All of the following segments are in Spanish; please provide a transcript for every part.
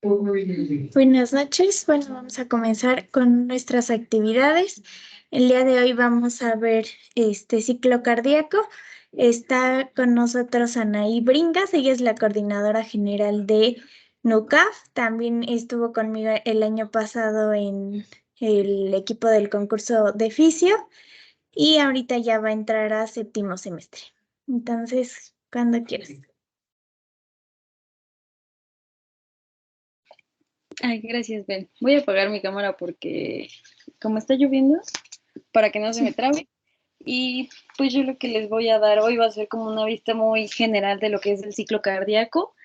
Buenas noches. Bueno, vamos a comenzar con nuestras actividades. El día de hoy vamos a ver este ciclo cardíaco. Está con nosotros Anaí Bringas, ella es la coordinadora general de NUCAF. También estuvo conmigo el año pasado en el equipo del concurso de fisio y ahorita ya va a entrar a séptimo semestre. Entonces, cuando quieras. Ay, gracias, Ben. Voy a apagar mi cámara porque como está lloviendo, para que no se me trabe. Y pues yo lo que les voy a dar hoy va a ser como una vista muy general de lo que es el ciclo cardíaco,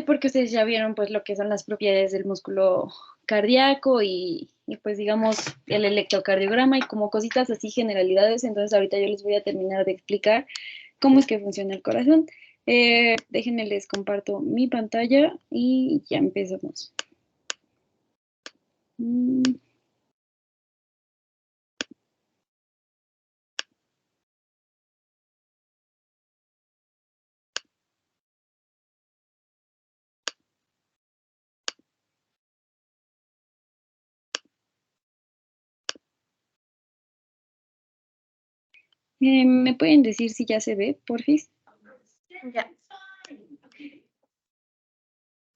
porque ustedes ya vieron pues lo que son las propiedades del músculo cardíaco y pues digamos el electrocardiograma y como cositas así generalidades. Entonces ahorita yo les voy a terminar de explicar cómo es que funciona el corazón. Déjenme les comparto mi pantalla y ya empezamos. ¿Me pueden decir si ya se ve, porfis? Ya.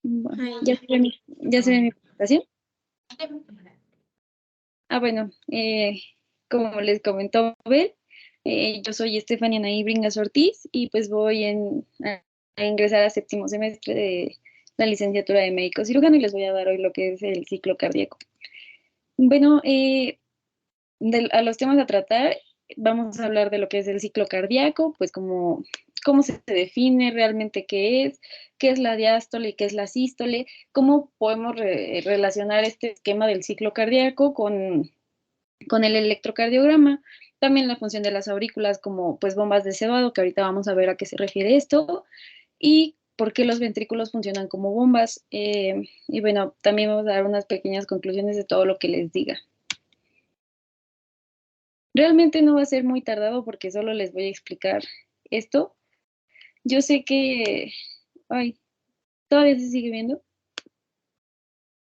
Bueno, ¿ya se ve mi presentación? Bueno, como les comentó Bel, yo soy Estefania Anaí Bringas Ortiz y pues voy a ingresar a séptimo semestre de la licenciatura de médico cirujano y les voy a dar hoy lo que es el ciclo cardíaco. Bueno, a los temas a tratar, vamos a hablar de lo que es el ciclo cardíaco, pues cómo se define realmente qué es la diástole y qué es la sístole, cómo podemos relacionar este esquema del ciclo cardíaco con el electrocardiograma, también la función de las aurículas como pues bombas de cebado, que ahorita vamos a ver a qué se refiere esto, y por qué los ventrículos funcionan como bombas. Y bueno, también vamos a dar unas pequeñas conclusiones de todo lo que les diga. Realmente no va a ser muy tardado porque solo les voy a explicar esto. Yo sé que... Ay, ¿todavía se sigue viendo?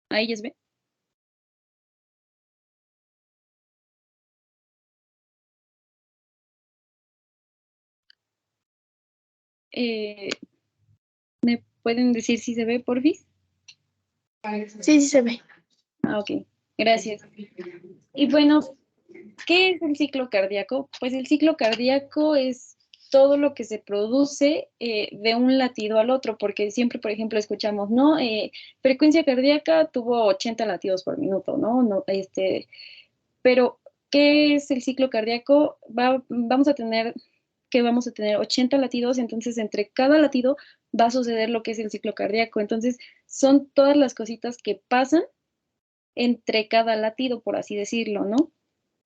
Ahí ya se ve. ¿Me pueden decir si se ve, porfis? Sí, sí se ve. Ok, gracias. Y bueno, ¿qué es el ciclo cardíaco? Pues el ciclo cardíaco es todo lo que se produce de un latido al otro, porque siempre, por ejemplo, escuchamos, ¿no? Frecuencia cardíaca tuvo 80 latidos por minuto, ¿no? Pero, ¿qué es el ciclo cardíaco? Vamos a tener 80 latidos, entonces entre cada latido va a suceder lo que es el ciclo cardíaco. Entonces, son todas las cositas que pasan entre cada latido, por así decirlo, ¿no?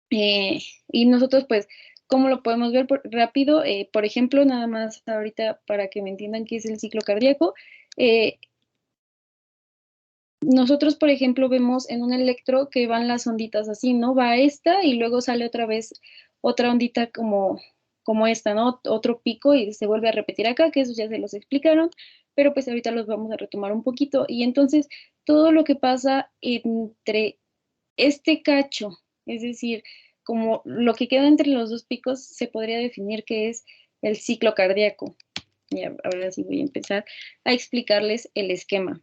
Y nosotros, pues, ¿cómo lo podemos ver rápido? Por ejemplo, nada más ahorita para que me entiendan qué es el ciclo cardíaco. Nosotros, por ejemplo, vemos en un electro que van las onditas así, ¿no? Va esta y luego sale otra vez otra ondita como esta, ¿no? Otro pico y se vuelve a repetir acá, que eso ya se los explicaron, pero pues ahorita los vamos a retomar un poquito. Y entonces, todo lo que pasa entre este cacho, es decir, como lo que queda entre los dos picos, se podría definir que es el ciclo cardíaco. Y ahora sí voy a empezar a explicarles el esquema.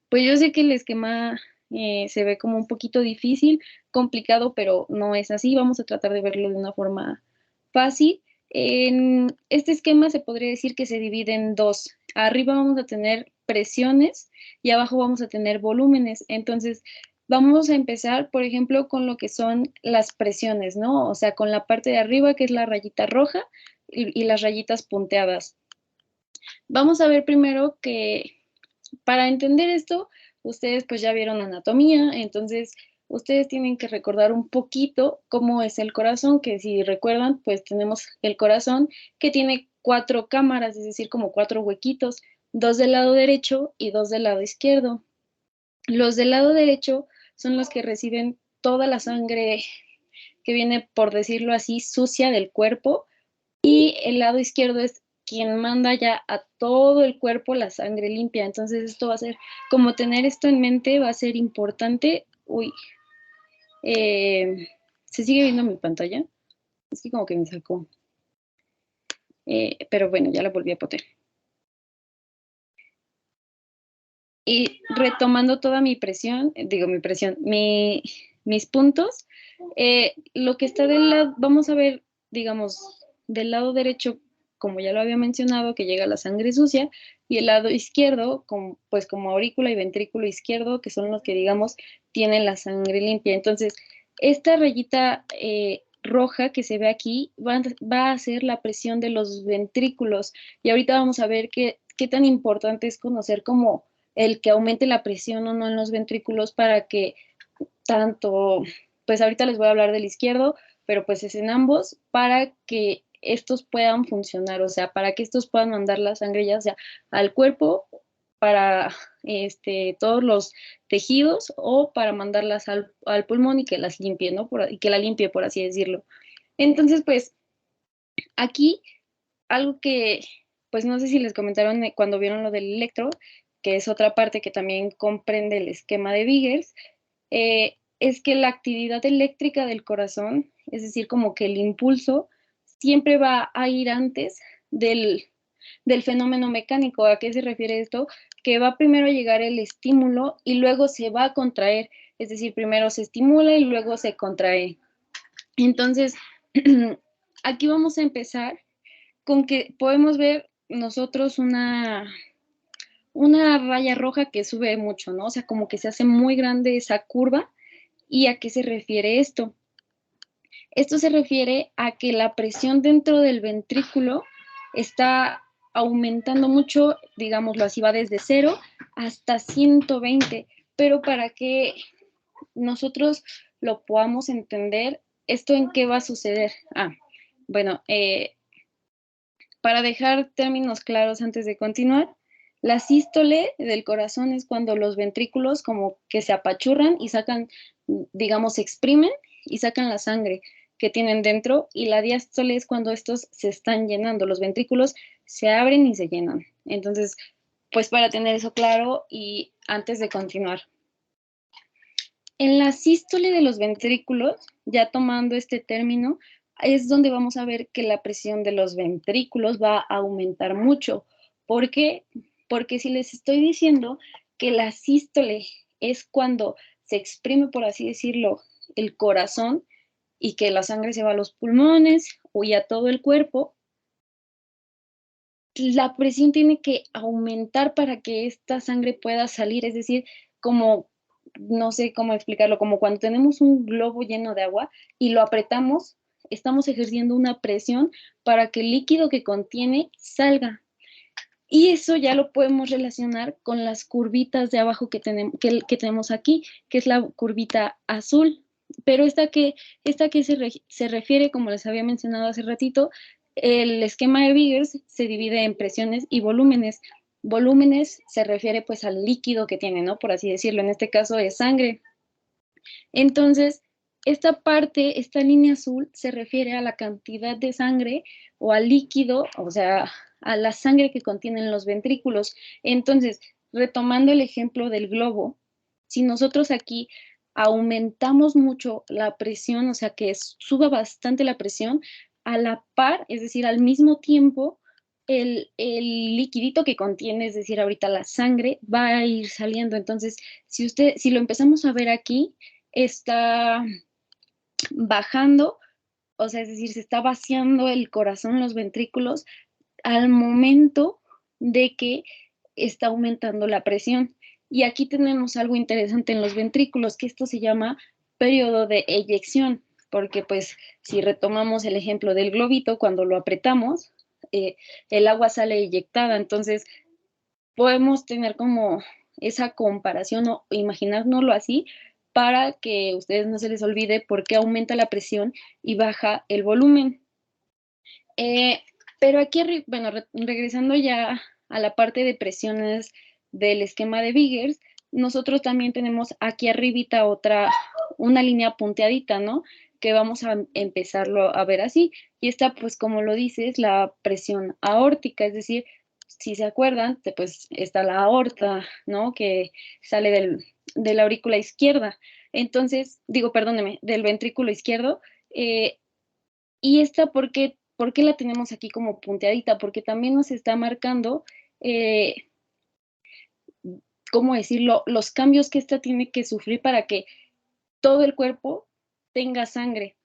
Pues yo sé que el esquema se ve como un poquito difícil, complicado, pero no es así. Vamos a tratar de verlo de una forma fácil. En este esquema se podría decir que se divide en dos. Arriba vamos a tener presiones y abajo vamos a tener volúmenes. Entonces, vamos a empezar, por ejemplo, con lo que son las presiones, ¿no? O sea, con la parte de arriba, que es la rayita roja y las rayitas punteadas. Vamos a ver primero que para entender esto, ustedes pues ya vieron anatomía, entonces ustedes tienen que recordar un poquito cómo es el corazón, que si recuerdan, pues tenemos el corazón que tiene 4 cámaras, es decir, como 4 huequitos, 2 del lado derecho y 2 del lado izquierdo. Los del lado derecho son los que reciben toda la sangre que viene, por decirlo así, sucia del cuerpo, y el lado izquierdo es quien manda ya a todo el cuerpo la sangre limpia. Entonces esto va a ser, como tener esto en mente va a ser importante. Uy, ¿se sigue viendo mi pantalla? Es que como que me sacó. Pero bueno, ya la volví a poner. Y retomando toda mi presión, mis puntos, lo que está del lado, vamos a ver, digamos, del lado derecho, como ya lo había mencionado, que llega la sangre sucia, y el lado izquierdo, pues como aurícula y ventrículo izquierdo, que son los que, digamos, tienen la sangre limpia. Entonces, esta rayita roja que se ve aquí va a ser la presión de los ventrículos, y ahorita vamos a ver qué tan importante es conocer como el que aumente la presión o no en los ventrículos para que tanto, pues ahorita les voy a hablar del izquierdo, pero pues es en ambos, para que estos puedan funcionar, o sea, para que estos puedan mandar la sangre ya sea al cuerpo, para todos los tejidos o para mandarlas al pulmón y que las limpie, ¿no? Y que la limpie, por así decirlo. Entonces, pues aquí algo que, pues no sé si les comentaron cuando vieron lo del electro, que es otra parte que también comprende el esquema de Vickers, es que la actividad eléctrica del corazón, es decir, como que el impulso, siempre va a ir antes del, del fenómeno mecánico. ¿A qué se refiere esto? Que va primero a llegar el estímulo y luego se va a contraer, es decir, primero se estimula y luego se contrae. Entonces, aquí vamos a empezar con que podemos ver nosotros una raya roja que sube mucho, ¿no? O sea, como que se hace muy grande esa curva. ¿Y a qué se refiere esto? Esto se refiere a que la presión dentro del ventrículo está aumentando mucho, digámoslo así, va desde 0 hasta 120, pero para que nosotros lo podamos entender, ¿esto en qué va a suceder? Bueno, para dejar términos claros antes de continuar, la sístole del corazón es cuando los ventrículos como que se apachurran y sacan, digamos, se exprimen y sacan la sangre que tienen dentro, y la diástole es cuando estos se están llenando, los ventrículos se abren y se llenan. Entonces, pues para tener eso claro y antes de continuar. En la sístole de los ventrículos, ya tomando este término, es donde vamos a ver que la presión de los ventrículos va a aumentar mucho. ¿Por qué? Porque si les estoy diciendo que la sístole es cuando se exprime, por así decirlo, el corazón y que la sangre se va a los pulmones o a todo el cuerpo, la presión tiene que aumentar para que esta sangre pueda salir, es decir, como, no sé cómo explicarlo, como cuando tenemos un globo lleno de agua y lo apretamos, estamos ejerciendo una presión para que el líquido que contiene salga. Y eso ya lo podemos relacionar con las curvitas de abajo que tenemos aquí, que es la curvita azul. Pero esta que se refiere, como les había mencionado hace ratito, el esquema de Vickers se divide en presiones y volúmenes. Volúmenes se refiere pues al líquido que tiene, ¿no? Por así decirlo, en este caso es sangre. Entonces, esta parte, esta línea azul, se refiere a la cantidad de sangre o al líquido, o sea, a la sangre que contienen los ventrículos. Entonces, retomando el ejemplo del globo, si nosotros aquí aumentamos mucho la presión, o sea, que suba bastante la presión, a la par, es decir, al mismo tiempo, el liquidito que contiene, es decir, ahorita la sangre, va a ir saliendo. Entonces, si lo empezamos a ver aquí, está bajando, o sea, es decir, se está vaciando el corazón, los ventrículos, al momento de que está aumentando la presión. Y aquí tenemos algo interesante en los ventrículos, que esto se llama periodo de eyección, porque pues si retomamos el ejemplo del globito, cuando lo apretamos, el agua sale eyectada. Entonces, podemos tener como esa comparación o imaginárnoslo así para que a ustedes no se les olvide por qué aumenta la presión y baja el volumen. Pero aquí, bueno, regresando ya a la parte de presiones del esquema de Vickers, nosotros también tenemos aquí arribita una línea punteadita, ¿no? que vamos a empezarlo a ver así. Y esta, pues como lo dices, la presión aórtica, es decir, si se acuerdan, pues está la aorta, ¿no? Que sale de la aurícula izquierda. Entonces, digo, perdóneme, del ventrículo izquierdo. Y esta, ¿por qué la tenemos aquí como punteadita? Porque también nos está marcando, ¿cómo decirlo? Los cambios que esta tiene que sufrir para que todo el cuerpo tenga sangre.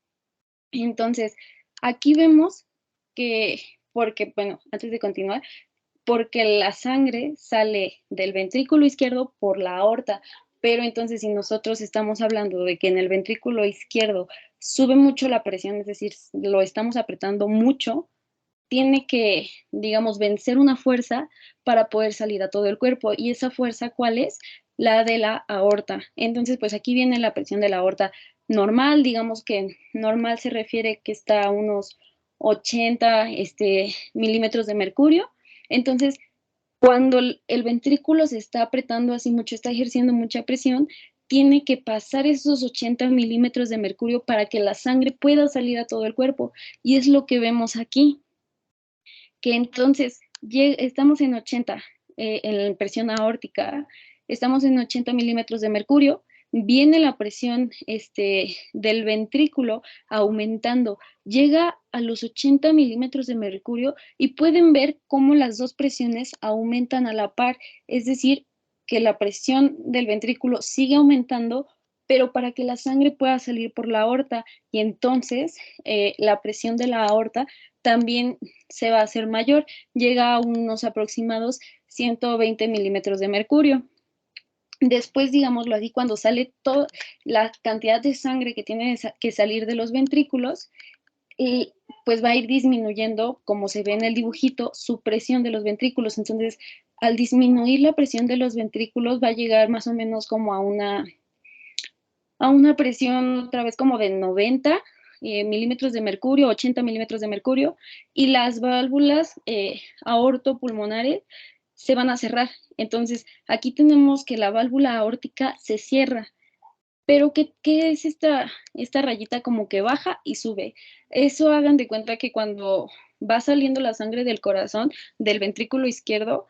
Entonces, aquí vemos que, porque, bueno, antes de continuar, porque la sangre sale del ventrículo izquierdo por la aorta, pero entonces si nosotros estamos hablando de que en el ventrículo izquierdo sube mucho la presión, es decir, lo estamos apretando mucho, tiene que, digamos, vencer una fuerza para poder salir a todo el cuerpo. ¿Y esa fuerza cuál es? La de la aorta. Entonces, pues aquí viene la presión de la aorta normal, digamos que normal se refiere que está a unos 80 milímetros de mercurio. Entonces, cuando el ventrículo se está apretando así mucho, está ejerciendo mucha presión, tiene que pasar esos 80 milímetros de mercurio para que la sangre pueda salir a todo el cuerpo. Y es lo que vemos aquí, que entonces estamos en 80, en presión aórtica, estamos en 80 milímetros de mercurio, viene la presión del ventrículo aumentando, llega a los 80 milímetros de mercurio y pueden ver cómo las dos presiones aumentan a la par, es decir, que la presión del ventrículo sigue aumentando, pero para que la sangre pueda salir por la aorta y entonces la presión de la aorta también se va a hacer mayor, llega a unos aproximados 120 milímetros de mercurio. Después, digámoslo así, cuando sale toda la cantidad de sangre que tiene que salir de los ventrículos, y pues va a ir disminuyendo, como se ve en el dibujito, su presión de los ventrículos. Entonces, al disminuir la presión de los ventrículos, va a llegar más o menos como a una presión otra vez como de 90 milímetros de mercurio, 80 milímetros de mercurio, y las válvulas aortopulmonares se van a cerrar. Entonces, aquí tenemos que la válvula aórtica se cierra. Pero, ¿qué es esta rayita como que baja y sube? Eso hagan de cuenta que cuando va saliendo la sangre del corazón, del ventrículo izquierdo,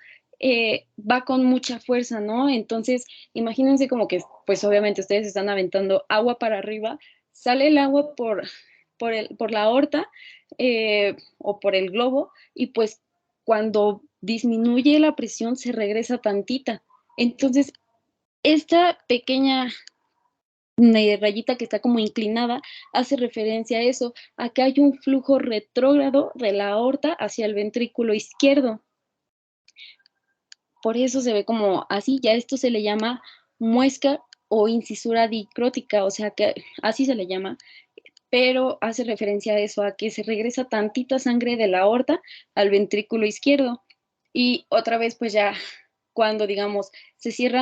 va con mucha fuerza, ¿no? Entonces, imagínense como que, pues obviamente ustedes están aventando agua para arriba, sale el agua por la aorta o por el globo, y pues cuando disminuye la presión se regresa tantita. Entonces, esta pequeña rayita que está como inclinada hace referencia a eso, a que hay un flujo retrógrado de la aorta hacia el ventrículo izquierdo. Por eso se ve como así, ya esto se le llama muesca o incisura dicrótica, o sea que así se le llama, pero hace referencia a eso, a que se regresa tantita sangre de la aorta al ventrículo izquierdo. Y otra vez, pues ya cuando, digamos, se cierra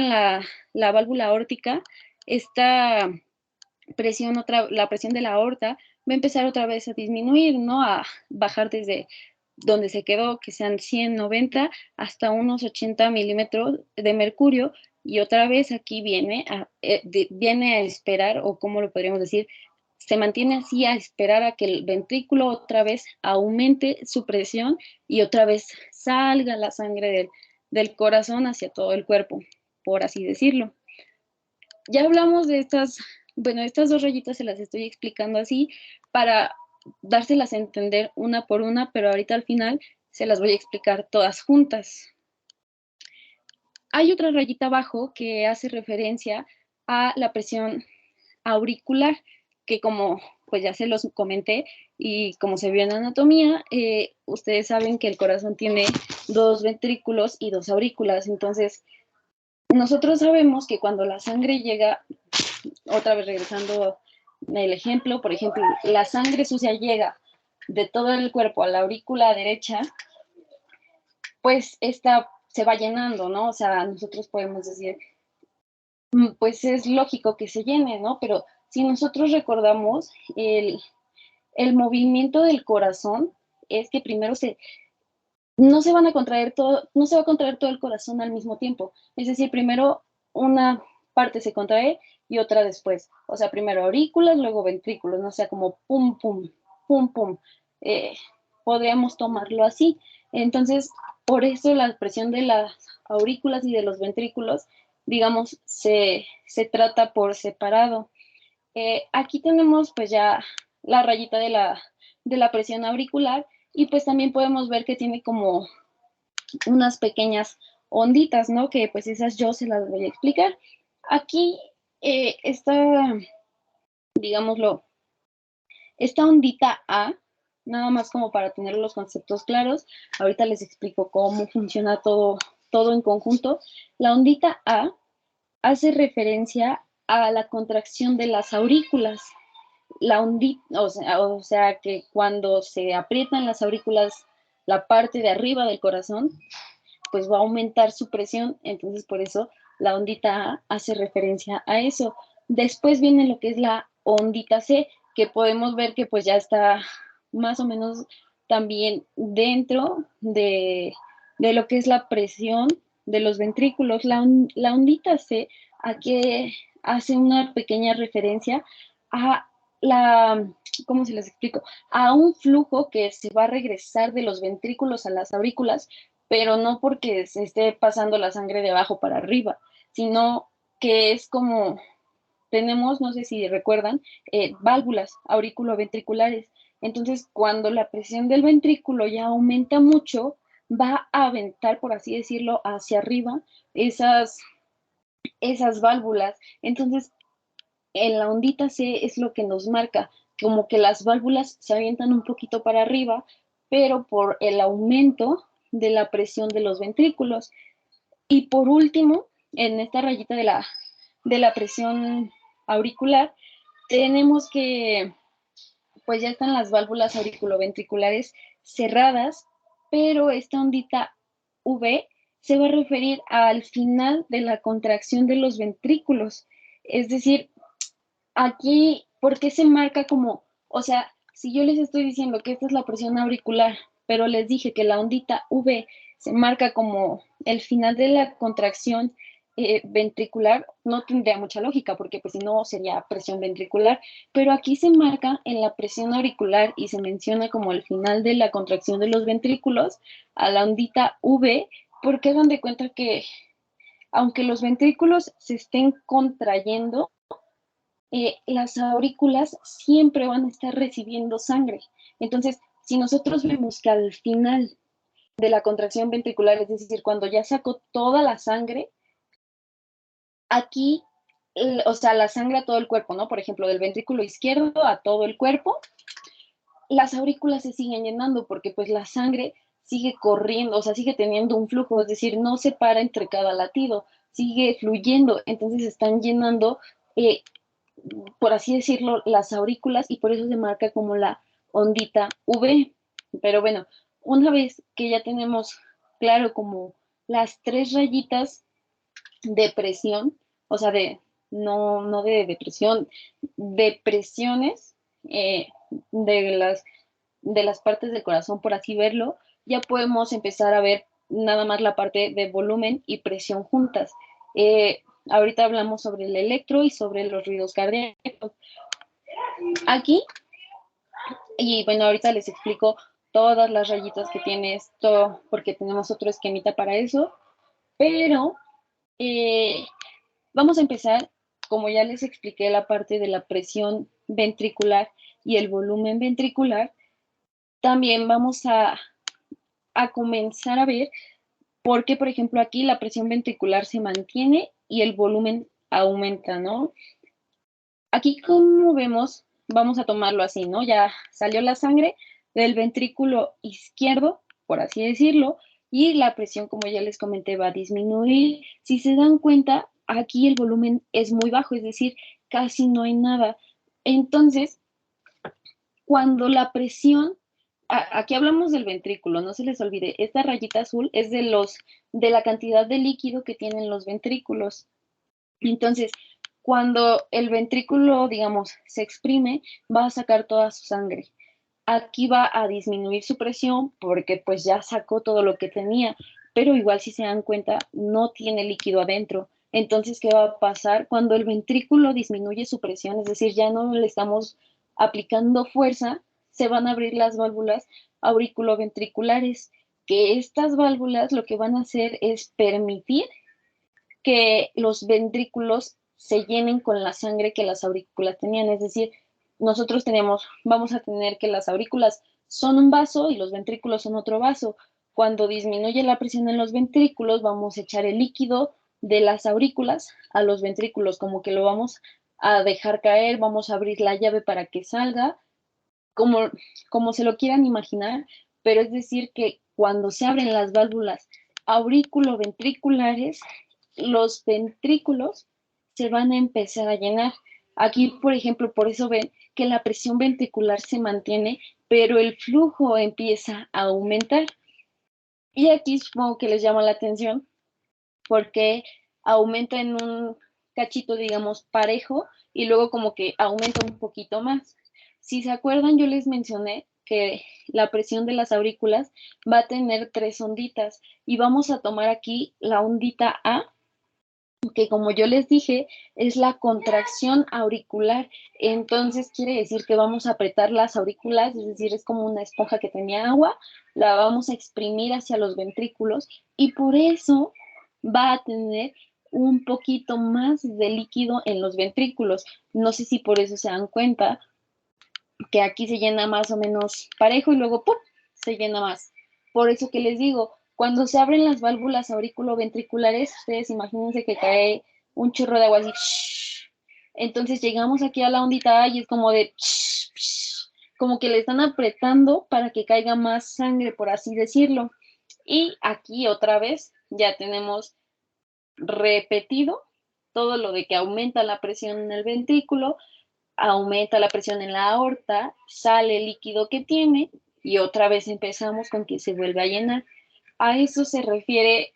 la válvula aórtica, esta presión, la presión de la aorta va a empezar otra vez a disminuir, ¿no? A bajar desde donde se quedó, que sean 190 hasta unos 80 milímetros de mercurio, y otra vez aquí viene a esperar, o como lo podríamos decir, se mantiene así a esperar a que el ventrículo otra vez aumente su presión y otra vez salga la sangre del corazón hacia todo el cuerpo, por así decirlo. Ya hablamos de estas dos rayitas se las estoy explicando así para dárselas a entender una por una, pero ahorita al final se las voy a explicar todas juntas. Hay otra rayita abajo que hace referencia a la presión auricular, que como pues ya se los comenté y como se vio en anatomía, ustedes saben que el corazón tiene dos ventrículos y dos aurículas. Entonces, nosotros sabemos que cuando la sangre llega, otra vez regresando el ejemplo, por ejemplo, la sangre sucia llega de todo el cuerpo a la aurícula derecha, pues esta se va llenando, ¿no? O sea, nosotros podemos decir, pues es lógico que se llene, ¿no? Pero si nosotros recordamos el movimiento del corazón, es que primero no se van a contraer todo, no se va a contraer todo el corazón al mismo tiempo. Es decir, primero una parte se contrae y otra después. O sea, primero aurículas, luego ventrículos, no sea como pum, pum, pum, pum. Eh, Podríamos tomarlo así. Entonces, por eso la presión de las aurículas y de los ventrículos, digamos, se trata por separado. Aquí tenemos pues ya la rayita de la presión auricular y pues también podemos ver que tiene como unas pequeñas onditas, ¿no? Que pues esas yo se las voy a explicar. Aquí está, digámoslo, esta ondita A, nada más como para tener los conceptos claros. Ahorita les explico cómo funciona todo en conjunto. La ondita A hace referencia a la contracción de las aurículas. La ondita, o sea que cuando se aprietan las aurículas, la parte de arriba del corazón, pues va a aumentar su presión, entonces por eso la ondita A hace referencia a eso. Después viene lo que es la ondita C, que podemos ver que pues ya está más o menos también dentro de lo que es la presión de los ventrículos. La ondita C aquí hace una pequeña referencia a la, ¿cómo se les explico? A un flujo que se va a regresar de los ventrículos a las aurículas, pero no porque se esté pasando la sangre de abajo para arriba, sino que es como tenemos, no sé si recuerdan, válvulas auriculoventriculares. Entonces, cuando la presión del ventrículo ya aumenta mucho, va a aventar, por así decirlo, hacia arriba esas válvulas. Entonces, en la ondita C es lo que nos marca, como que las válvulas se avientan un poquito para arriba, pero por el aumento de la presión de los ventrículos. Y por último, en esta rayita de la presión auricular, tenemos que, pues ya están las válvulas auriculoventriculares cerradas, pero esta ondita V se va a referir al final de la contracción de los ventrículos. Es decir, aquí, ¿por qué se marca como, o sea, si yo les estoy diciendo que esta es la presión auricular, pero les dije que la ondita V se marca como el final de la contracción ventricular, no tendría mucha lógica, porque pues si no sería presión ventricular, pero aquí se marca en la presión auricular y se menciona como el final de la contracción de los ventrículos a la ondita V, porque hagan de cuenta que aunque los ventrículos se estén contrayendo, las aurículas siempre van a estar recibiendo sangre. Entonces, si nosotros vemos que al final de la contracción ventricular, es decir, cuando ya sacó toda la sangre, aquí, o sea, la sangre a todo el cuerpo, ¿no? Por ejemplo, del ventrículo izquierdo a todo el cuerpo, las aurículas se siguen llenando porque pues la sangre sigue corriendo, o sea, sigue teniendo un flujo, es decir, no se para entre cada latido, sigue fluyendo, entonces están llenando por así decirlo, las aurículas y por eso se marca como la ondita V. Pero bueno, una vez que ya tenemos claro como las tres rayitas de presión, o sea, no de depresión, de presiones de de las partes del corazón, por así verlo, ya podemos empezar a ver nada más la parte de volumen y presión juntas. Ahorita hablamos sobre el electro y sobre los ruidos cardíacos. Aquí, y bueno, ahorita les explico todas las rayitas que tiene esto, porque tenemos otro esquemita para eso, pero eh, vamos a empezar, como ya les expliqué, la parte de la presión ventricular y el volumen ventricular. También vamos a comenzar a ver por qué, por ejemplo, aquí la presión ventricular se mantiene y el volumen aumenta, ¿no? Aquí, como vemos, vamos a tomarlo así, ¿no? Ya salió la sangre del ventrículo izquierdo, por así decirlo, y la presión, como ya les comenté, va a disminuir. Si se dan cuenta, aquí el volumen es muy bajo, es decir, casi no hay nada. Entonces, cuando la presión, aquí hablamos del ventrículo, no se les olvide, esta rayita azul es de la cantidad de líquido que tienen los ventrículos. Entonces, cuando el ventrículo, digamos, se exprime, va a sacar toda su sangre. Aquí va a disminuir su presión porque pues ya sacó todo lo que tenía, pero igual si se dan cuenta, no tiene líquido adentro. Entonces, ¿qué va a pasar? Cuando el ventrículo disminuye su presión, es decir, ya no le estamos aplicando fuerza, se van a abrir las válvulas auriculoventriculares, que estas válvulas lo que van a hacer es permitir que los ventrículos se llenen con la sangre que las aurículas tenían. Es decir, nosotros vamos a tener que las aurículas son un vaso y los ventrículos son otro vaso. Cuando disminuye la presión en los ventrículos, vamos a echar el líquido de las aurículas a los ventrículos, como que lo vamos a dejar caer, vamos a abrir la llave para que salga, como, como se lo quieran imaginar, pero es decir que cuando se abren las válvulas auriculoventriculares, los ventrículos se van a empezar a llenar. Aquí, por ejemplo, por eso ven que la presión ventricular se mantiene, pero el flujo empieza a aumentar. Y aquí supongo que les llama la atención porque aumenta en un cachito, digamos, parejo y luego como que aumenta un poquito más. Si se acuerdan, yo les mencioné que la presión de las aurículas va a tener 3 onditas y vamos a tomar aquí la ondita A, que como yo les dije, es la contracción auricular. Entonces quiere decir que vamos a apretar las aurículas, es decir, es como una esponja que tenía agua, la vamos a exprimir hacia los ventrículos y por eso va a tener un poquito más de líquido en los ventrículos. No sé si por eso se dan cuenta que aquí se llena más o menos parejo y luego ¡pum! Se llena más. Por eso que les digo, cuando se abren las válvulas auriculoventriculares, ustedes imagínense que cae un chorro de agua así. Entonces llegamos aquí a la ondita y es como de como que le están apretando para que caiga más sangre, por así decirlo. Y aquí otra vez ya tenemos repetido todo lo de que aumenta la presión en el ventrículo, aumenta la presión en la aorta, sale el líquido que tiene y otra vez empezamos con que se vuelve a llenar. A eso se refiere,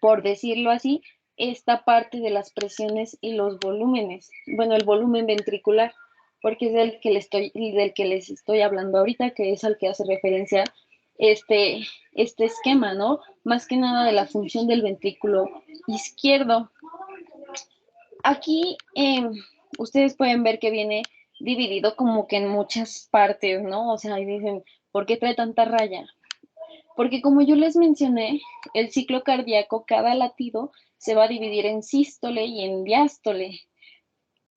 por decirlo así, esta parte de las presiones y los volúmenes. Bueno, el volumen ventricular, porque es del que les estoy hablando ahorita, que es al que hace referencia este, este esquema, ¿no? Más que nada de la función del ventrículo izquierdo. Aquí ustedes pueden ver que viene dividido como que en muchas partes, ¿no? O sea, ahí dicen, ¿por qué trae tanta raya? Porque como yo les mencioné, el ciclo cardíaco, cada latido se va a dividir en sístole y en diástole.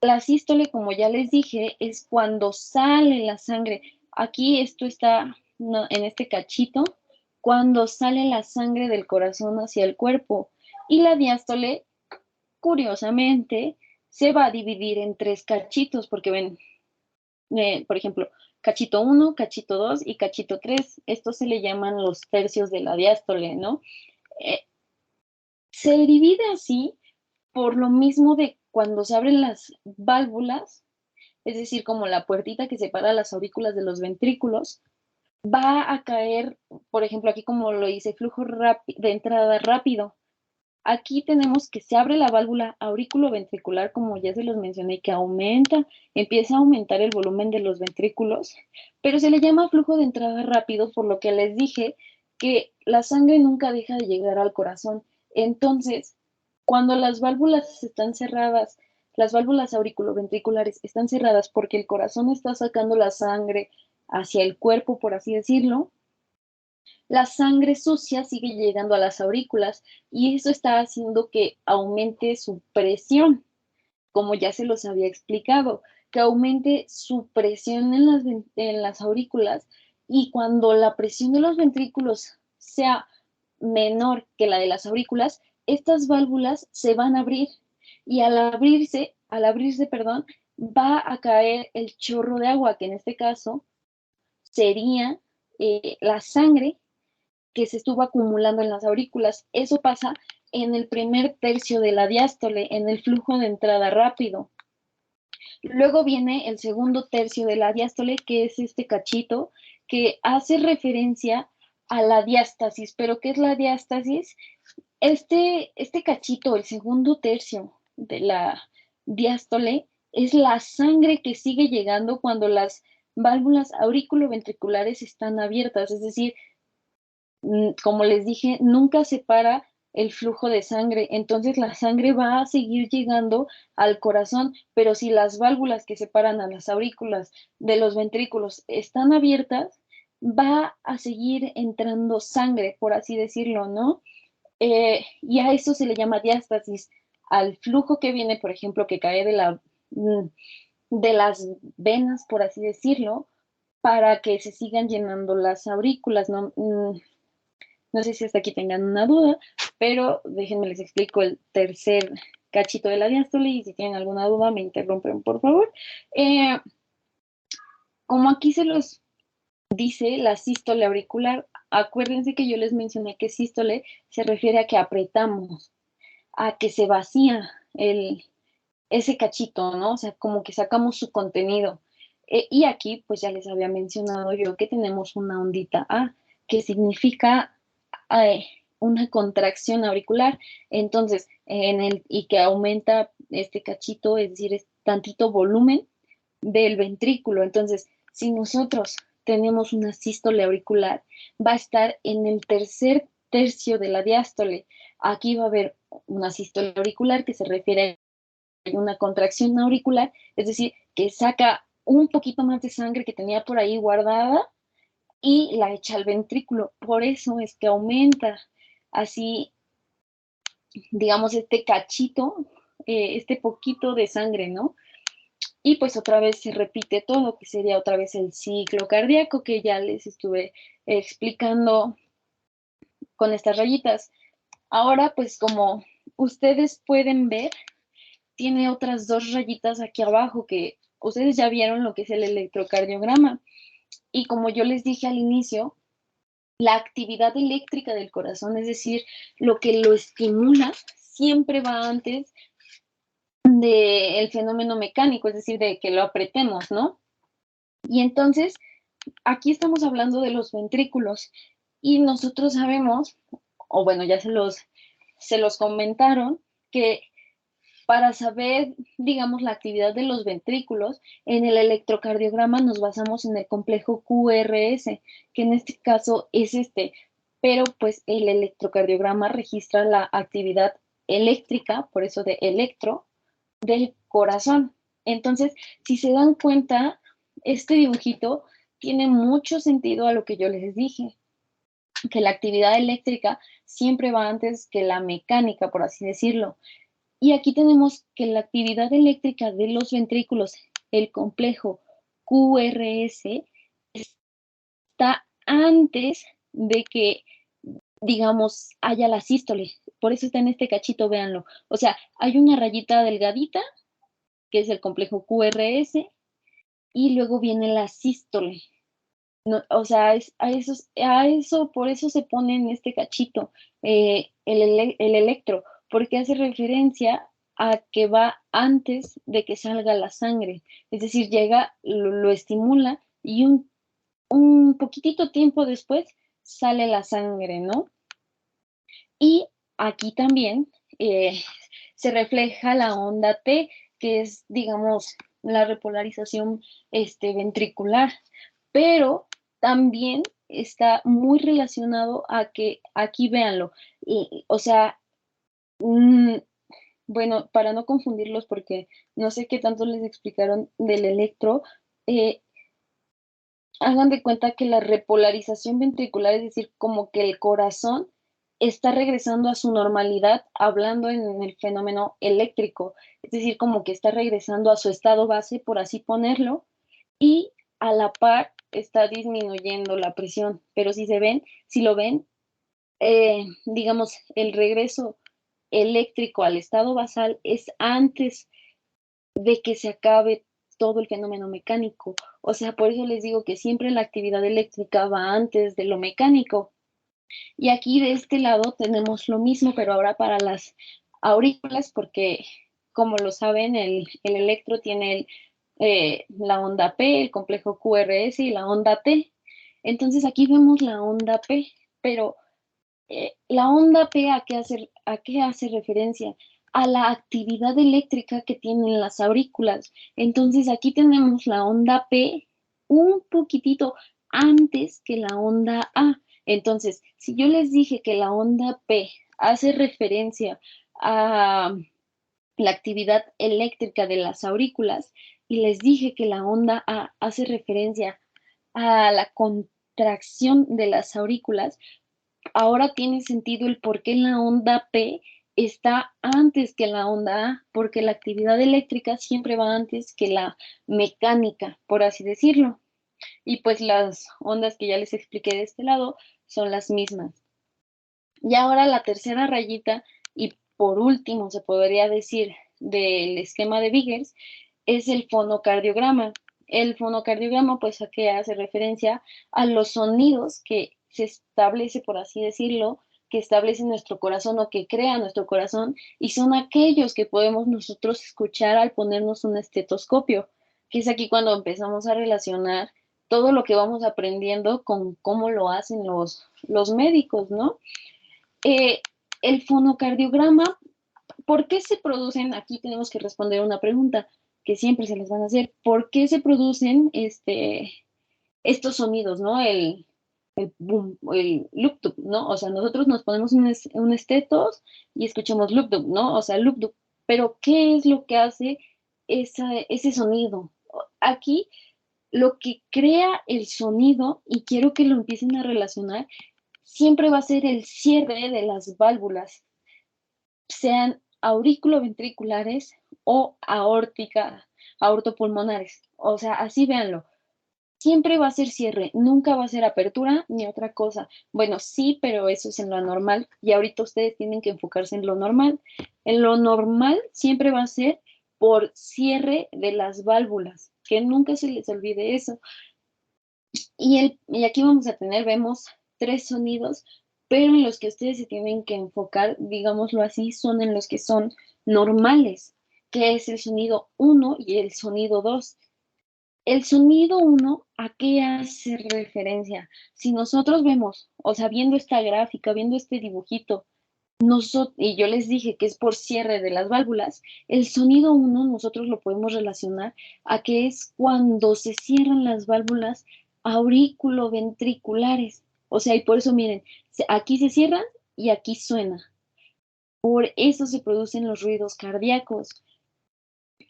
La sístole, como ya les dije, es cuando sale la sangre. Aquí esto está en este cachito, cuando sale la sangre del corazón hacia el cuerpo. Y la diástole, curiosamente, se va a dividir en 3 cachitos, porque ven, por ejemplo, cachito 1, cachito 2 y cachito 3. Estos se le llaman los tercios de la diástole, ¿no? Eh, Se divide así por lo mismo de cuando se abren las válvulas, es decir, como la puertita que separa las aurículas de los ventrículos, va a caer, por ejemplo, aquí como lo dice, flujo de entrada rápido. Aquí tenemos que se abre la válvula auriculoventricular, como ya se los mencioné, que aumenta, empieza a aumentar el volumen de los ventrículos, pero se le llama flujo de entrada rápido, por lo que les dije que la sangre nunca deja de llegar al corazón. Entonces, cuando las válvulas están cerradas, las válvulas auriculoventriculares están cerradas porque el corazón está sacando la sangre hacia el cuerpo, por así decirlo, la sangre sucia sigue llegando a las aurículas y eso está haciendo que aumente su presión, como ya se los había explicado, que aumente su presión en las aurículas y cuando la presión de los ventrículos sea menor que la de las aurículas, estas válvulas se van a abrir y perdón, va a caer el chorro de agua, que en este caso sería la sangre que se estuvo acumulando en las aurículas. Eso pasa en el primer tercio de la diástole, en el flujo de entrada rápido. Luego viene el segundo tercio de la diástole, que es este cachito, que hace referencia a la diástasis. ¿Pero qué es la diástasis? Este cachito, el segundo tercio de la diástole, es la sangre que sigue llegando cuando las válvulas auriculoventriculares están abiertas, es decir, como les dije, nunca se para el flujo de sangre. Entonces la sangre va a seguir llegando al corazón, pero si las válvulas que separan a las aurículas de los ventrículos están abiertas, va a seguir entrando sangre, por así decirlo, ¿no? Y a eso se le llama diástasis, al flujo que viene, por ejemplo, que cae de las venas, por así decirlo, para que se sigan llenando las aurículas, ¿no? No sé si hasta aquí tengan una duda, pero déjenme les explico el tercer cachito de la diástole y si tienen alguna duda me interrumpen, por favor. Como aquí se los dice la sístole auricular, acuérdense que yo les mencioné que sístole se refiere a que apretamos, a que se vacía ese cachito, ¿no? O sea, como que sacamos su contenido. Y aquí, pues ya les había mencionado yo que tenemos una ondita A, que significa eh, una contracción auricular. Entonces, y que aumenta este cachito, es decir, es tantito volumen del ventrículo. Entonces, si nosotros tenemos una sístole auricular, va a estar en el tercer tercio de la diástole. Aquí va a haber una sístole auricular que se refiere a una contracción auricular, es decir, que saca un poquito más de sangre que tenía por ahí guardada y la echa al ventrículo. Por eso es que aumenta así, digamos, este cachito, este poquito de sangre, ¿no? Y pues otra vez se repite todo, que sería otra vez el ciclo cardíaco que ya les estuve explicando con estas rayitas. Ahora, pues como ustedes pueden ver, tiene otras dos rayitas aquí abajo que ustedes ya vieron lo que es el electrocardiograma. Y como yo les dije al inicio, la actividad eléctrica del corazón, es decir, lo que lo estimula, siempre va antes del fenómeno mecánico, es decir, de que lo apretemos, ¿no? Y entonces, aquí estamos hablando de los ventrículos y nosotros sabemos, o bueno, ya se los comentaron, que para saber, digamos, la actividad de los ventrículos, en el electrocardiograma nos basamos en el complejo QRS, que en este caso es este, pero pues el electrocardiograma registra la actividad eléctrica, por eso de electro, del corazón. Entonces, si se dan cuenta, este dibujito tiene mucho sentido a lo que yo les dije, que la actividad eléctrica siempre va antes que la mecánica, por así decirlo. Y aquí tenemos que la actividad eléctrica de los ventrículos, el complejo QRS, está antes de que, digamos, haya la sístole. Por eso está en este cachito, véanlo. O sea, hay una rayita delgadita, que es el complejo QRS, y luego viene la sístole. No, o sea, a eso, por eso se pone en este cachito el electro, porque hace referencia a que va antes de que salga la sangre. Es decir, llega, lo estimula y un poquitito tiempo después sale la sangre, ¿no? Y aquí también se refleja la onda T, que es, digamos, la repolarización ventricular, pero también está muy relacionado a que, aquí véanlo, o sea, bueno, para no confundirlos, porque no sé qué tanto les explicaron del electro, eh, hagan de cuenta que la repolarización ventricular, es decir, como que el corazón está regresando a su normalidad hablando en el fenómeno eléctrico, es decir, como que está regresando a su estado base, por así ponerlo, y a la par está disminuyendo la presión. Pero si lo ven, digamos, el regreso eléctrico al estado basal es antes de que se acabe todo el fenómeno mecánico. O sea, por eso les digo que siempre la actividad eléctrica va antes de lo mecánico. Y aquí de este lado tenemos lo mismo, pero ahora para las aurículas, porque como lo saben, el electro tiene la onda P, el complejo QRS y la onda T. Entonces aquí vemos la onda P, pero la onda P a qué hace referencia? A la actividad eléctrica que tienen las aurículas. Entonces aquí tenemos la onda P un poquitito antes que la onda A. Entonces, si yo les dije que la onda P hace referencia a la actividad eléctrica de las aurículas y les dije que la onda A hace referencia a la contracción de las aurículas, ahora tiene sentido el por qué la onda P está antes que la onda A, porque la actividad eléctrica siempre va antes que la mecánica, por así decirlo. Y pues las ondas que ya les expliqué de este lado son las mismas. Y ahora la tercera rayita, y por último se podría decir del esquema de Vickers, es el fonocardiograma. El fonocardiograma, pues, ¿a qué hace referencia? A los sonidos que se establece, por así decirlo, que establece nuestro corazón o que crea nuestro corazón, y son aquellos que podemos nosotros escuchar al ponernos un estetoscopio, que es aquí cuando empezamos a relacionar todo lo que vamos aprendiendo con cómo lo hacen los médicos, ¿no? Eh, el fonocardiograma, ¿por qué se producen? Aquí tenemos que responder una pregunta que siempre se les van a hacer. ¿Por qué se producen estos sonidos, ¿no? El boom, el loop dub, ¿no? O sea, nosotros nos ponemos un estetos y escuchamos loop dub, ¿no? O sea, loop dub. Pero, ¿qué es lo que hace ese sonido? Aquí, lo que crea el sonido, y quiero que lo empiecen a relacionar, siempre va a ser el cierre de las válvulas, sean auriculoventriculares o aortopulmonares. O sea, así véanlo. Siempre va a ser cierre, nunca va a ser apertura ni otra cosa. Bueno, sí, pero eso es en lo normal y ahorita ustedes tienen que enfocarse en lo normal. En lo normal siempre va a ser por cierre de las válvulas, que nunca se les olvide eso. Y aquí vamos a tener, vemos, tres sonidos, pero en los que ustedes se tienen que enfocar, digámoslo así, son en los que son normales, que es el sonido 1 y el sonido 2. El sonido 1, ¿a qué hace referencia? Si nosotros vemos, o sea, viendo esta gráfica, viendo este dibujito, y yo les dije que es por cierre de las válvulas, el sonido 1 nosotros lo podemos relacionar a que es cuando se cierran las válvulas auriculoventriculares. O sea, y por eso miren, aquí se cierran y aquí suena. Por eso se producen los ruidos cardíacos.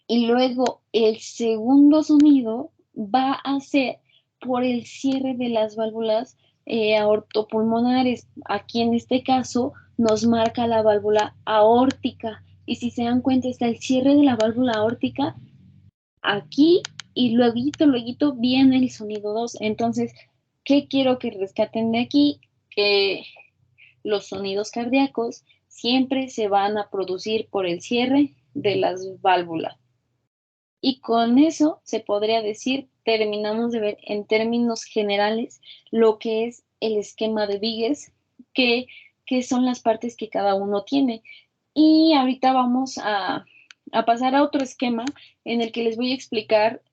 Y luego el segundo sonido va a ser por el cierre de las válvulas aortopulmonares. Aquí en este caso nos marca la válvula aórtica. Y si se dan cuenta, está el cierre de la válvula aórtica aquí y luego viene el sonido 2. Entonces, ¿qué quiero que rescaten de aquí? Que los sonidos cardíacos siempre se van a producir por el cierre de las válvulas. Y con eso se podría decir, terminamos de ver en términos generales lo que es el esquema de Viges, que son las partes que cada uno tiene. Y ahorita vamos a pasar a otro esquema en el que les voy a explicar,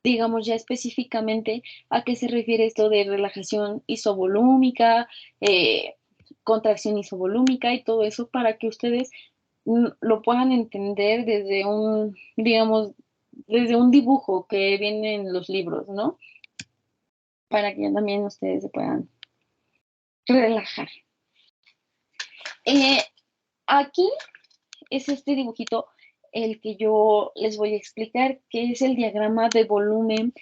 digamos ya específicamente, a qué se refiere esto de relajación isovolúmica, contracción isovolúmica y todo eso para que ustedes lo puedan entender desde digamos, desde un dibujo que viene en los libros, ¿no? Para que también ustedes se puedan relajar. Aquí es este dibujito el que yo les voy a explicar, que es el diagrama de volumen,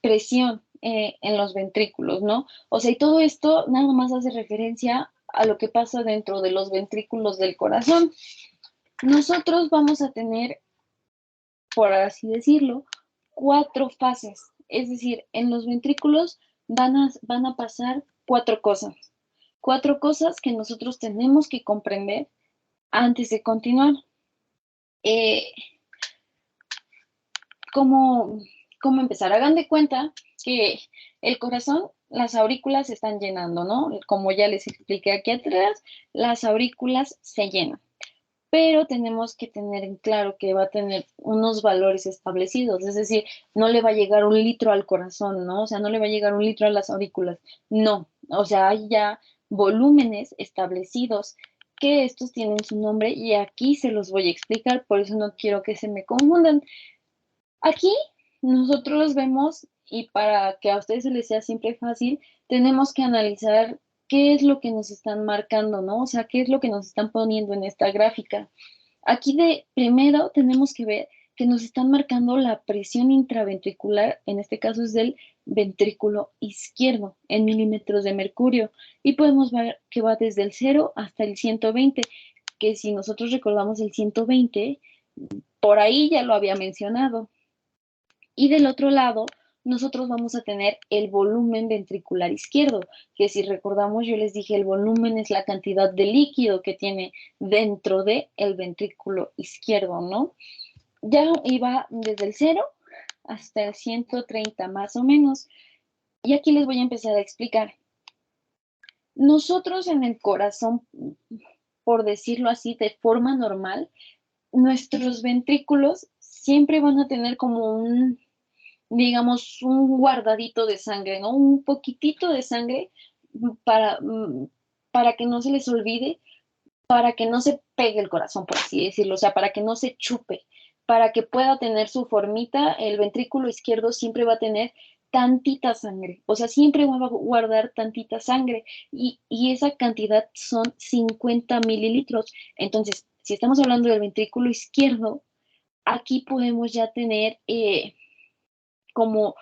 presión en los ventrículos, ¿no? O sea, y todo esto nada más hace referencia a lo que pasa dentro de los ventrículos del corazón. Nosotros vamos a tener, por así decirlo, 4 fases. Es decir, en los ventrículos van a pasar 4 cosas. 4 cosas que nosotros tenemos que comprender antes de continuar. ¿Cómo empezar? Hagan de cuenta que el corazón, las aurículas se están llenando, ¿no? Como ya les expliqué aquí atrás, las aurículas se llenan. Pero tenemos que tener en claro que va a tener unos valores establecidos, es decir, no le va a llegar 1 litro al corazón, ¿no? O sea, no le va a llegar 1 litro a las aurículas, no, o sea, hay ya volúmenes establecidos que estos tienen su nombre y aquí se los voy a explicar, por eso no quiero que se me confundan. Aquí nosotros vemos, y para que a ustedes se les sea siempre fácil, tenemos que analizar ¿qué es lo que nos están marcando, no? O sea, ¿qué es lo que nos están poniendo en esta gráfica? Aquí de primero tenemos que ver que nos están marcando la presión intraventricular, en este caso es del ventrículo izquierdo, en milímetros de mercurio. Y podemos ver que va desde el 0 hasta el 120, que si nosotros recordamos el 120, por ahí ya lo había mencionado. Y del otro lado, nosotros vamos a tener el volumen ventricular izquierdo, que si recordamos, yo les dije, el volumen es la cantidad de líquido que tiene dentro del ventrículo izquierdo, ¿no? Ya iba desde el 0 hasta el 130 más o menos. Y aquí les voy a empezar a explicar. Nosotros en el corazón, por decirlo así, de forma normal, nuestros ventrículos siempre van a tener como un, digamos, un guardadito de sangre, ¿no? Un poquitito de sangre para, para que no se les olvide, para que no se pegue el corazón, por así decirlo, o sea, para que no se chupe, para que pueda tener su formita, el ventrículo izquierdo siempre va a tener tantita sangre, o sea, siempre va a guardar tantita sangre y esa cantidad son 50 mililitros. Entonces, si estamos hablando del ventrículo izquierdo, aquí podemos ya tener como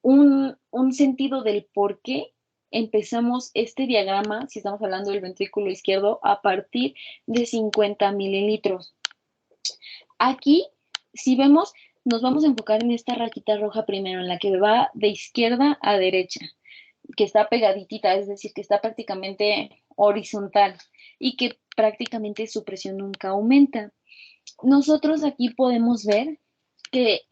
un sentido del por qué empezamos este diagrama, si estamos hablando del ventrículo izquierdo, a partir de 50 mililitros. Aquí, si vemos, nos vamos a enfocar en esta rayita roja primero, en la que va de izquierda a derecha, que está pegaditita, es decir, que está prácticamente horizontal y que prácticamente su presión nunca aumenta. Nosotros aquí podemos ver que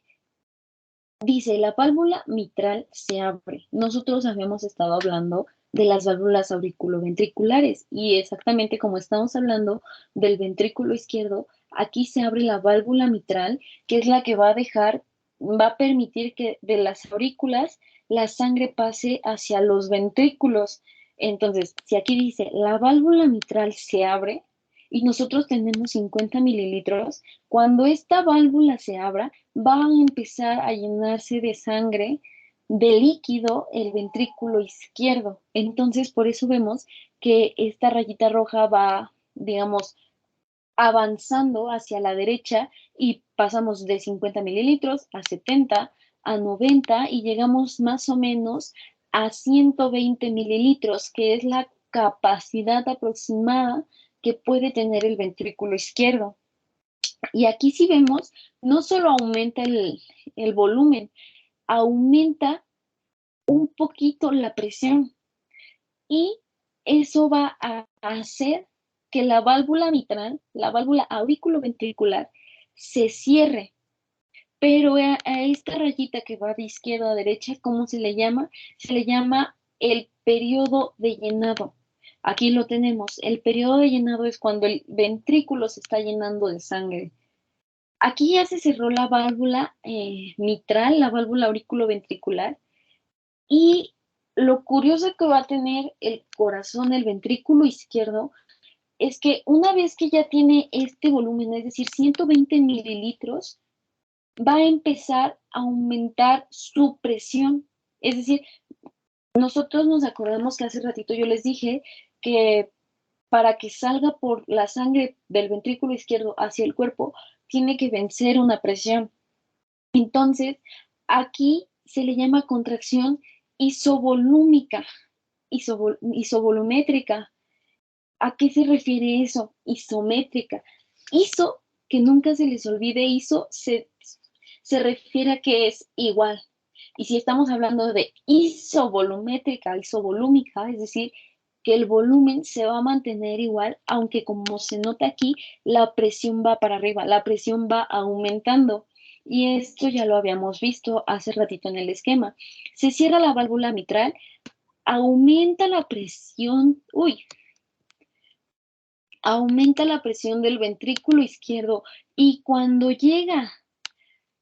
dice, la válvula mitral se abre. Nosotros habíamos estado hablando de las válvulas auriculoventriculares y exactamente como estamos hablando del ventrículo izquierdo, aquí se abre la válvula mitral, que es la que va a dejar, va a permitir que de las aurículas la sangre pase hacia los ventrículos. Entonces, si aquí dice, la válvula mitral se abre y nosotros tenemos 50 mililitros, cuando esta válvula se abra, va a empezar a llenarse de sangre, de líquido, el ventrículo izquierdo. Entonces, por eso vemos que esta rayita roja va, digamos, avanzando hacia la derecha y pasamos de 50 mililitros a 70, a 90 y llegamos más o menos a 120 mililitros, que es la capacidad aproximada que puede tener el ventrículo izquierdo. Y aquí si vemos, no solo aumenta el volumen, aumenta un poquito la presión y eso va a hacer que la válvula mitral, la válvula auriculoventricular, se cierre. Pero a esta rayita que va de izquierda a derecha, ¿cómo se le llama? Se le llama el periodo de llenado. Aquí lo tenemos. El periodo de llenado es cuando el ventrículo se está llenando de sangre. Aquí ya se cerró la válvula mitral, la válvula auriculoventricular, y lo curioso que va a tener el corazón, el ventrículo izquierdo, es que una vez que ya tiene este volumen, es decir, 120 mililitros, va a empezar a aumentar su presión. Es decir, nosotros nos acordamos que hace ratito yo les dije que para que salga por la sangre del ventrículo izquierdo hacia el cuerpo, tiene que vencer una presión. Entonces, aquí se le llama contracción isovolúmica, isovolumétrica. ¿A qué se refiere eso? Isométrica. Iso, que nunca se les olvide, se refiere a que es igual. Y si estamos hablando de isovolumétrica, isovolúmica, es decir, que el volumen se va a mantener igual, aunque como se nota aquí, la presión va para arriba, la presión va aumentando. Y esto ya lo habíamos visto hace ratito en el esquema. Se cierra la válvula mitral, aumenta la presión, aumenta la presión del ventrículo izquierdo y cuando llega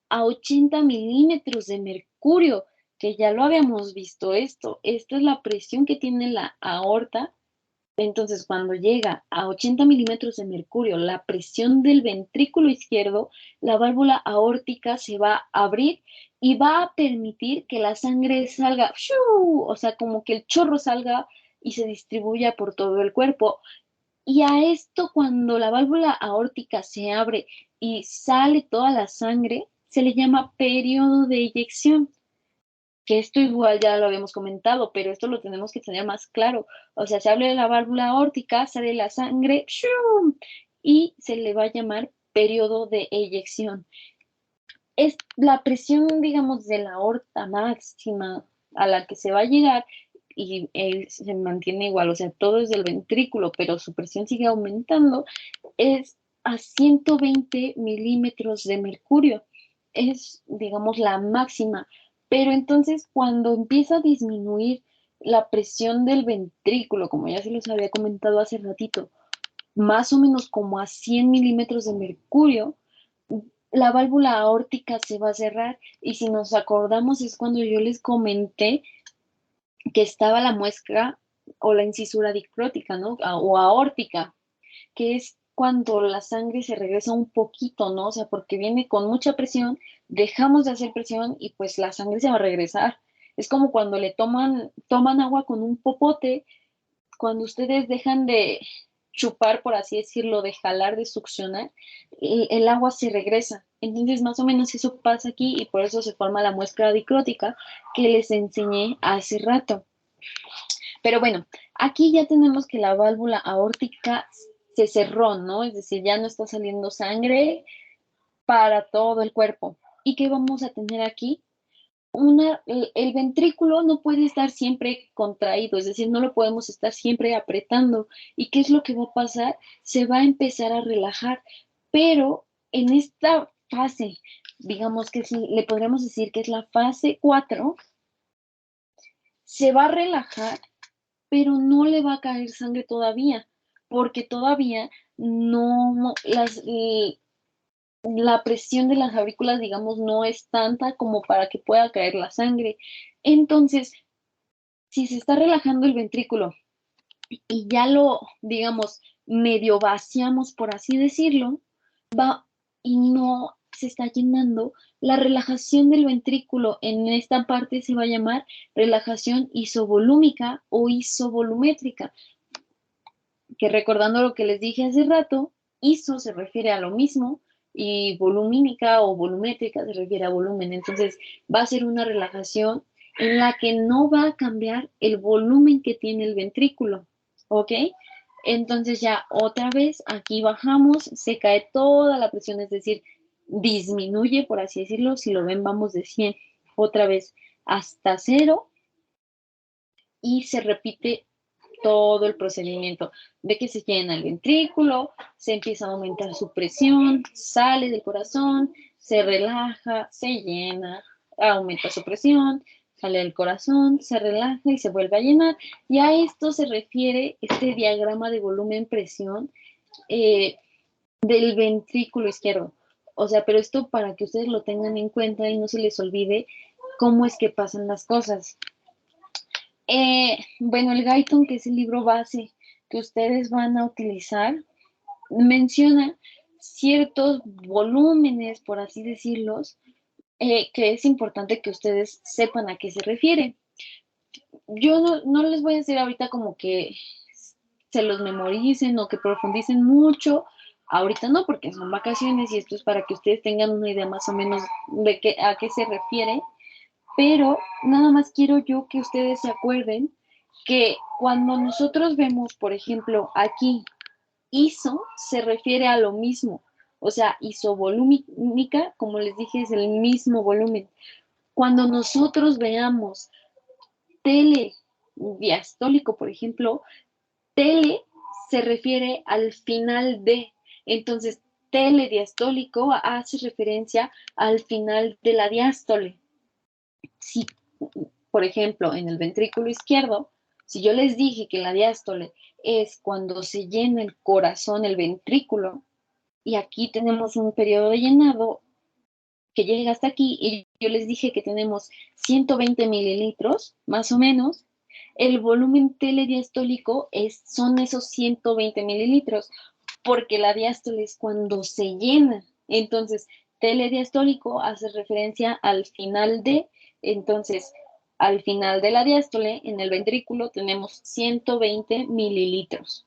a 80 milímetros de mercurio, que ya lo habíamos visto esta es la presión que tiene la aorta. Entonces, cuando llega a 80 milímetros de mercurio, la presión del ventrículo izquierdo, la válvula aórtica se va a abrir y va a permitir que la sangre salga, ¡shuu! O sea, como que el chorro salga y se distribuya por todo el cuerpo. Y a esto, cuando la válvula aórtica se abre y sale toda la sangre, se le llama periodo de eyección, que esto igual ya lo habíamos comentado, pero esto lo tenemos que tener más claro. O sea, se abre la válvula aórtica, sale la sangre, ¡shum!, y se le va a llamar periodo de eyección. Es la presión, digamos, de la aorta máxima a la que se va a llegar y se mantiene igual, o sea, todo es del ventrículo, pero su presión sigue aumentando, es a 120 milímetros de mercurio. Es, digamos, la máxima. Pero entonces, cuando empieza a disminuir la presión del ventrículo, como ya se los había comentado hace ratito, más o menos como a 100 milímetros de mercurio, la válvula aórtica se va a cerrar. Y si nos acordamos, es cuando yo les comenté que estaba la muesca o la incisura dicrótica, ¿no? O aórtica, que es cuando la sangre se regresa un poquito, ¿no? O sea, porque viene con mucha presión, dejamos de hacer presión y pues la sangre se va a regresar. Es como cuando le toman agua con un popote, cuando ustedes dejan de chupar, por así decirlo, de jalar, de succionar, el agua se regresa. Entonces, más o menos eso pasa aquí y por eso se forma la muesca dicrótica que les enseñé hace rato. Pero bueno, aquí ya tenemos que la válvula aórtica se cerró, ¿no? Es decir, ya no está saliendo sangre para todo el cuerpo. ¿Y qué vamos a tener aquí? El ventrículo no puede estar siempre contraído, es decir, no lo podemos estar siempre apretando. ¿Y qué es lo que va a pasar? Se va a empezar a relajar, pero en esta fase, digamos que sí, le podríamos decir que es la fase 4, se va a relajar, pero no le va a caer sangre todavía, porque todavía no, la presión de las aurículas, digamos, no es tanta como para que pueda caer la sangre. Entonces, si se está relajando el ventrículo y ya lo, digamos, medio vaciamos, por así decirlo, va y no se está llenando, la relajación del ventrículo en esta parte se va a llamar relajación isovolúmica o isovolumétrica, que recordando lo que les dije hace rato, iso se refiere a lo mismo y volumínica o volumétrica se refiere a volumen. Entonces va a ser una relajación en la que no va a cambiar el volumen que tiene el ventrículo, ¿ok? Entonces ya otra vez aquí bajamos, se cae toda la presión, es decir, disminuye, por así decirlo. Si lo ven, vamos de 100 otra vez hasta 0 y se repite todo el procedimiento de que se llena el ventrículo, se empieza a aumentar su presión, sale del corazón, se relaja, se llena, aumenta su presión, sale del corazón, se relaja y se vuelve a llenar. Y a esto se refiere este diagrama de volumen-presión del ventrículo izquierdo. O sea, pero esto para que ustedes lo tengan en cuenta y no se les olvide cómo es que pasan las cosas. Bueno, el Guyton, que es el libro base que ustedes van a utilizar, menciona ciertos volúmenes, por así decirlos, que es importante que ustedes sepan a qué se refiere. Yo no les voy a decir ahorita como que se los memoricen o que profundicen mucho. Ahorita no, porque son vacaciones y esto es para que ustedes tengan una idea más o menos de a qué se refiere. Pero nada más quiero yo que ustedes se acuerden que cuando nosotros vemos, por ejemplo, aquí iso se refiere a lo mismo, o sea, isovolúmica, como les dije, es el mismo volumen. Cuando nosotros veamos telediastólico, por ejemplo, tele se refiere al final de, entonces telediastólico hace referencia al final de la diástole. Si, por ejemplo, en el ventrículo izquierdo, si yo les dije que la diástole es cuando se llena el corazón, el ventrículo, y aquí tenemos un periodo de llenado que llega hasta aquí, y yo les dije que tenemos 120 mililitros, más o menos, el volumen telediastólico son esos 120 mililitros, porque la diástole es cuando se llena. Entonces, telediastólico hace referencia al final de, entonces, Al final de la diástole, en el ventrículo, tenemos 120 mililitros.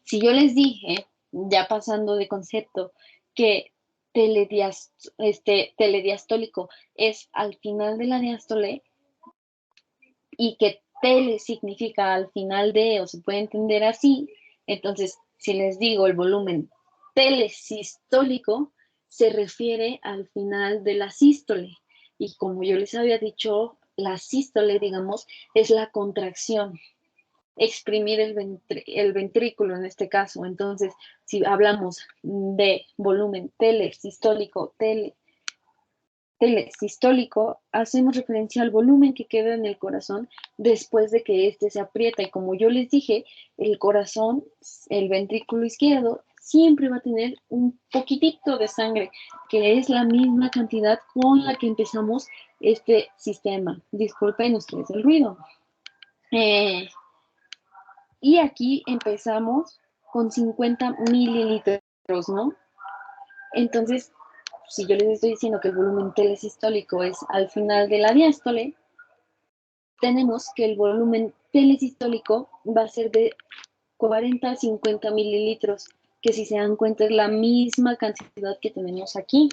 Si yo les dije, ya pasando de concepto, que telediastólico es al final de la diástole y que tele significa al final de, o se puede entender así, entonces si les digo el volumen telesistólico, se refiere al final de la sístole. Y como yo les había dicho, la sístole, digamos, es la contracción, exprimir el ventrículo en este caso. Entonces, si hablamos de volumen telesistólico, hacemos referencia al volumen que queda en el corazón después de que éste se aprieta. Y como yo les dije, el corazón, el ventrículo izquierdo, siempre va a tener un poquitito de sangre, que es la misma cantidad con la que empezamos este sistema. Disculpen ustedes el ruido. Y aquí empezamos con 50 mililitros, ¿no? Entonces, si yo les estoy diciendo que el volumen telesistólico es al final de la diástole, tenemos que el volumen telesistólico va a ser de 40 a 50 mililitros, que si se dan cuenta es la misma cantidad que tenemos aquí.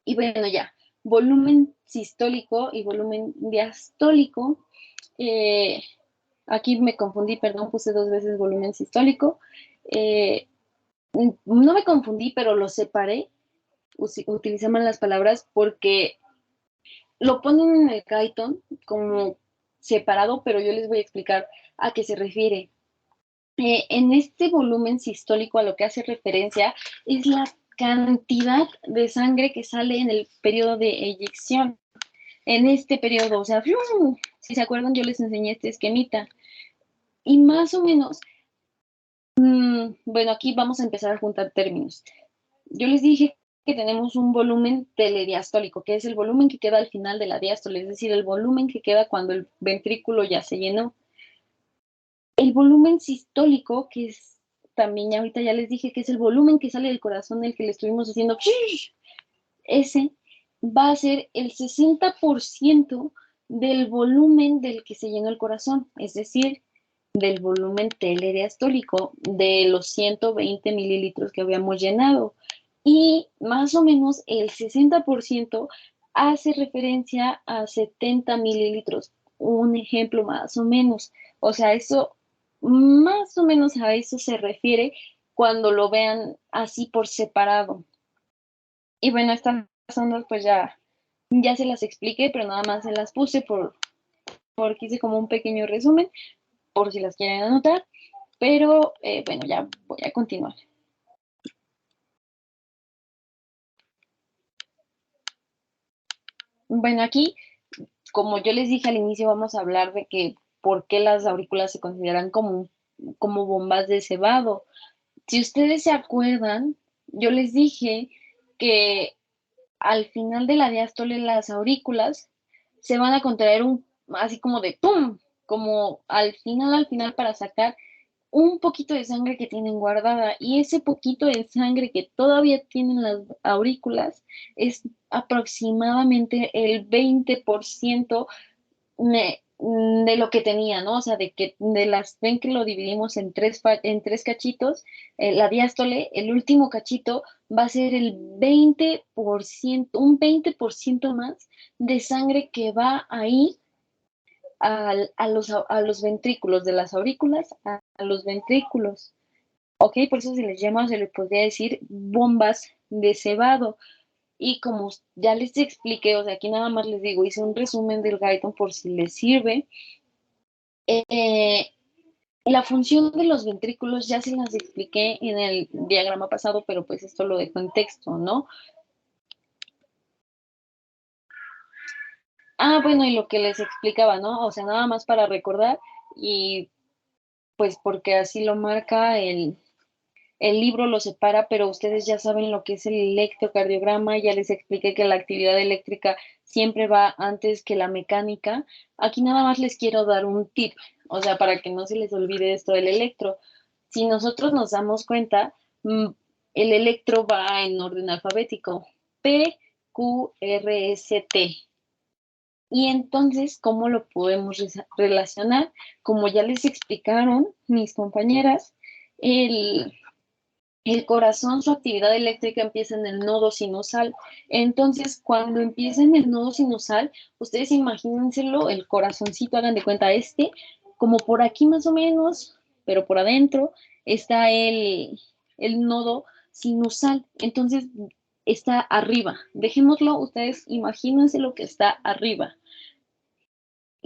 Y bueno, ya, volumen sistólico y volumen diastólico. Aquí me confundí, perdón, puse 2 veces volumen sistólico. No me confundí, pero lo separé, utilicé mal las palabras porque lo ponen en el Guyton como separado, pero yo les voy a explicar a qué se refiere. En este volumen sistólico a lo que hace referencia es la cantidad de sangre que sale en el periodo de eyección. En este periodo, o sea, si se acuerdan, yo les enseñé este esquemita. Y más o menos, bueno, aquí vamos a empezar a juntar términos. Yo les dije que tenemos un volumen telediastólico, que es el volumen que queda al final de la diástole, es decir, el volumen que queda cuando el ventrículo ya se llenó. El volumen sistólico, que es también ahorita ya les dije que es el volumen que sale del corazón, el que le estuvimos haciendo, ese va a ser el 60% del volumen del que se llenó el corazón, es decir, del volumen telediastólico de los 120 mililitros que habíamos llenado. Y más o menos el 60% hace referencia a 70 mililitros, un ejemplo más o menos. O sea, eso más o menos a eso se refiere cuando lo vean así por separado. Y bueno, estas ondas pues ya se las expliqué, pero nada más se las puse porque hice como un pequeño resumen, por si las quieren anotar. Pero bueno, ya voy a continuar. Bueno, aquí, como yo les dije al inicio, vamos a hablar de que por qué las aurículas se consideran como bombas de cebado. Si ustedes se acuerdan, yo les dije que al final de la diástole las aurículas se van a contraer así como de ¡pum! Como al final para sacar un poquito de sangre que tienen guardada, y ese poquito de sangre que todavía tienen las aurículas es aproximadamente el 20% de lo que tenía, ¿no? O sea, ven que lo dividimos en tres cachitos, la diástole, el último cachito va a ser el 20%, un 20% más de sangre que va a ir a los ventrículos, de las aurículas a los ventrículos. ¿Ok? Por eso se les podría decir bombas de cebado. Y como ya les expliqué, o sea, aquí nada más les digo, hice un resumen del Guyton por si les sirve. La función de los ventrículos ya se las expliqué en el diagrama pasado, pero pues esto lo dejo en texto, ¿no? Bueno, y lo que les explicaba, ¿no? O sea, nada más para recordar y pues porque así lo marca el libro, lo separa, pero ustedes ya saben lo que es el electrocardiograma, ya les expliqué que la actividad eléctrica siempre va antes que la mecánica. Aquí nada más les quiero dar un tip, o sea, para que no se les olvide esto del electro. Si nosotros nos damos cuenta, el electro va en orden alfabético, P, Q, R, S, T. Y entonces, ¿cómo lo podemos relacionar? Como ya les explicaron mis compañeras, el corazón, su actividad eléctrica empieza en el nodo sinusal. Entonces, cuando empieza en el nodo sinusal, ustedes imagínenselo, el corazoncito, hagan de cuenta como por aquí más o menos, pero por adentro está el nodo sinusal. Entonces, está arriba. Dejémoslo, ustedes imagínense lo que está arriba.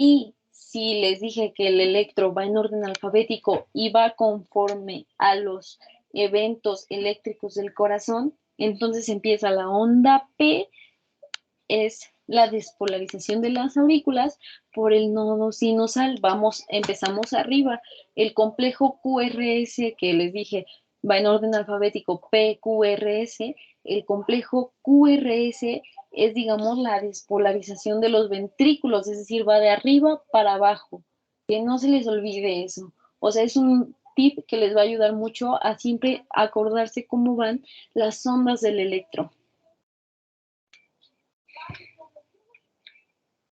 Y si les dije que el electro va en orden alfabético y va conforme a los eventos eléctricos del corazón, entonces empieza la onda P, es la despolarización de las aurículas por el nodo sinusal. Empezamos arriba. El complejo QRS que les dije va en orden alfabético PQRS. El complejo QRS es, digamos, la despolarización de los ventrículos, es decir, va de arriba para abajo. Que no se les olvide eso. O sea, es un tip que les va a ayudar mucho a siempre acordarse cómo van las ondas del electro.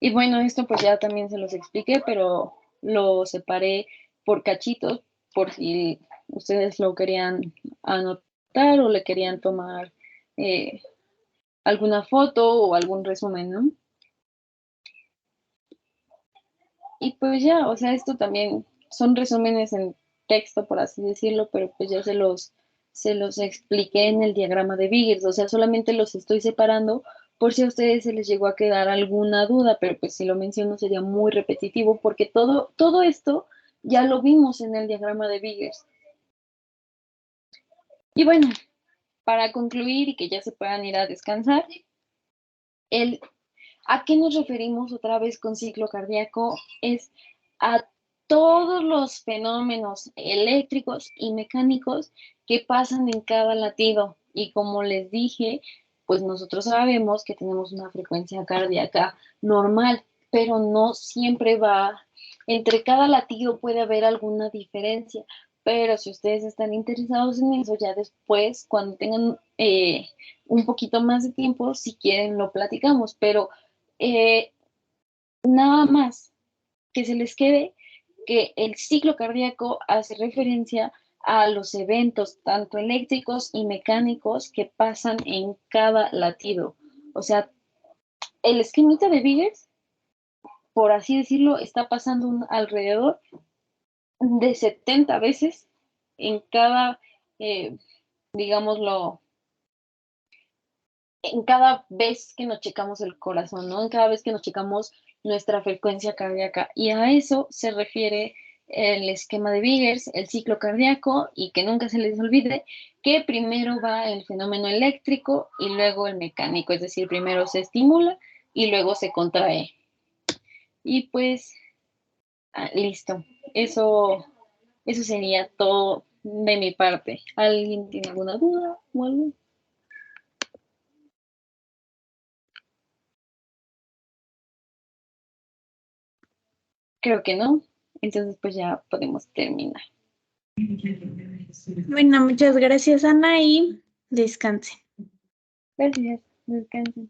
Y bueno, esto pues ya también se los expliqué, pero lo separé por cachitos, por si ustedes lo querían anotar o le querían tomar alguna foto o algún resumen, ¿no? Y pues ya, o sea, esto también son resúmenes en texto, por así decirlo, pero pues ya se los expliqué en el diagrama de Biggers, o sea, solamente los estoy separando por si a ustedes se les llegó a quedar alguna duda, pero pues si lo menciono sería muy repetitivo porque todo esto ya lo vimos en el diagrama de Biggers. Y bueno, para concluir y que ya se puedan ir a descansar, ¿a qué nos referimos otra vez con ciclo cardíaco? Es a todos los fenómenos eléctricos y mecánicos que pasan en cada latido. Y como les dije, pues nosotros sabemos que tenemos una frecuencia cardíaca normal, pero no siempre entre cada latido puede haber alguna diferencia. Pero si ustedes están interesados en eso, ya después, cuando tengan un poquito más de tiempo, si quieren, lo platicamos. Pero nada más que se les quede que el ciclo cardíaco hace referencia a los eventos tanto eléctricos y mecánicos que pasan en cada latido. O sea, el esquemita de Biggers, por así decirlo, está pasando alrededor de 70 veces en cada, digámoslo, en cada vez que nos checamos el corazón, ¿no? En cada vez que nos checamos nuestra frecuencia cardíaca. Y a eso se refiere el esquema de Biggers, el ciclo cardíaco, y que nunca se les olvide que primero va el fenómeno eléctrico y luego el mecánico, es decir, primero se estimula y luego se contrae. Y pues, listo. Eso sería todo de mi parte. ¿Alguien tiene alguna duda o algo? Creo que no. Entonces, pues ya podemos terminar. Bueno, muchas gracias, Ana, y descanse. Gracias. Descansen.